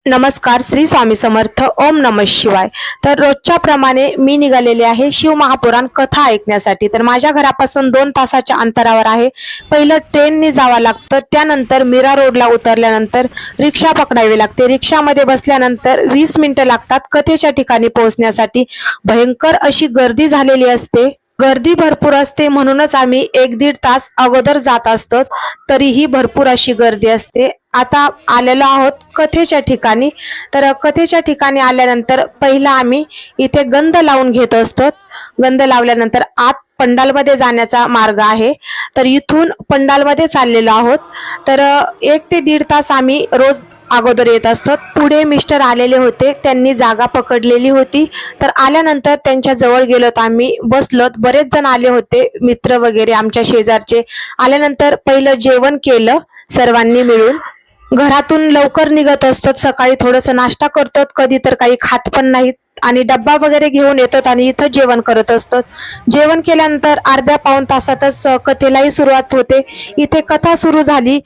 नमस्कार, श्री स्वामी समर्थ. ओम नमः शिवाय. तर रोजच्या प्रमाणे मी निघालेले आहे शिव महापुराण कथा ऐकण्यासाठी. तर माझ्या घरापासून 2 तासाच्या अंतरावर आहे. पहिलं ट्रेनने जावं लागतं, त्यानंतर मीरा रोडला उतरल्यानंतर रिक्षा पकडावी लागते. रिक्षामध्ये बसल्यानंतर 20 मिनिटं लागतात कथेच्या ठिकाणी पोहोचण्यासाठी. भयंकर अशी गर्दी झालेली असते. गर्दी भरपूर असते म्हणूनच आम्ही 1-1.5 तास अगोदर जात असतो. तरीही भरपूर अशी गर्दी असते. आता आलेलो आहोत कथेच्या ठिकाणी. तर कथेच्या ठिकाणी आल्यानंतर पहिला आम्ही इथे गंध लावून घेत असतो. गंध लावल्यानंतर आत पंडालमध्ये जाण्याचा मार्ग आहे. तर इथून पंडालमध्ये चाललेलो आहोत. तर 1 ते 1.5 तास आम्ही रोज अगोदर येत असतो. पुढे मिस्टर आलेले होते, त्यांनी जागा पकडलेली होती. तर आल्यानंतर त्यांच्या जवळ गेलोत, आम्ही बसलोत. बरेच जण आले होते, मित्र वगैरे आमच्या शेजारचे. आल्यानंतर पहिलं जेवण केलं सर्वांनी मिळून. घरातून लवकर निघत असतो, सकाळी थोडंसं नाश्ता करतो, कधी तर काही खात पण नाहीत आणि डब्बा वगैरे घेऊन येतो आणि इथं जेवण करत असतो. जेवण केल्यानंतर अर्ध्या पाऊण तासातच कथेलाही सुरुवात होते. इथे कथा सुरू झाली.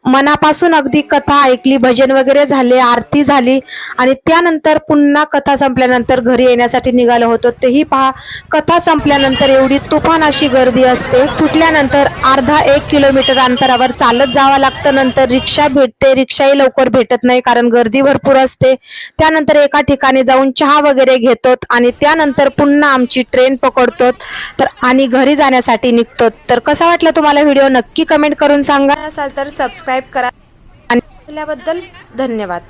मनापासून अगदी कथा ऐकली, भजन वगैरे झाले, आरती झाली आणि त्यानंतर पुन्हा कथा संपल्यानंतर घरी येण्यासाठी निघालो होतो. तेही पहा, कथा संपल्यानंतर एवढी तुफान अशी गर्दी असते. सुटल्यानंतर अर्धा 1 किलोमीटर अंतरावर चालत जावं लागतं. नंतर रिक्षा भेटते, रिक्षाही लवकर भेटत नाही कारण गर्दी भरपूर असते. त्यानंतर एका ठिकाणी जाऊन चहा वगैरे घेतो आणि त्यानंतर पुन्हा आमची ट्रेन पकडतो तर आणि घरी जाण्यासाठी निघतो. तर कसा वाटला तुम्हाला व्हिडिओ नक्की कमेंट करून सांगा. असाल तर सबस्क्राईब करा आणि पाहिल्याबद्दल धन्यवाद.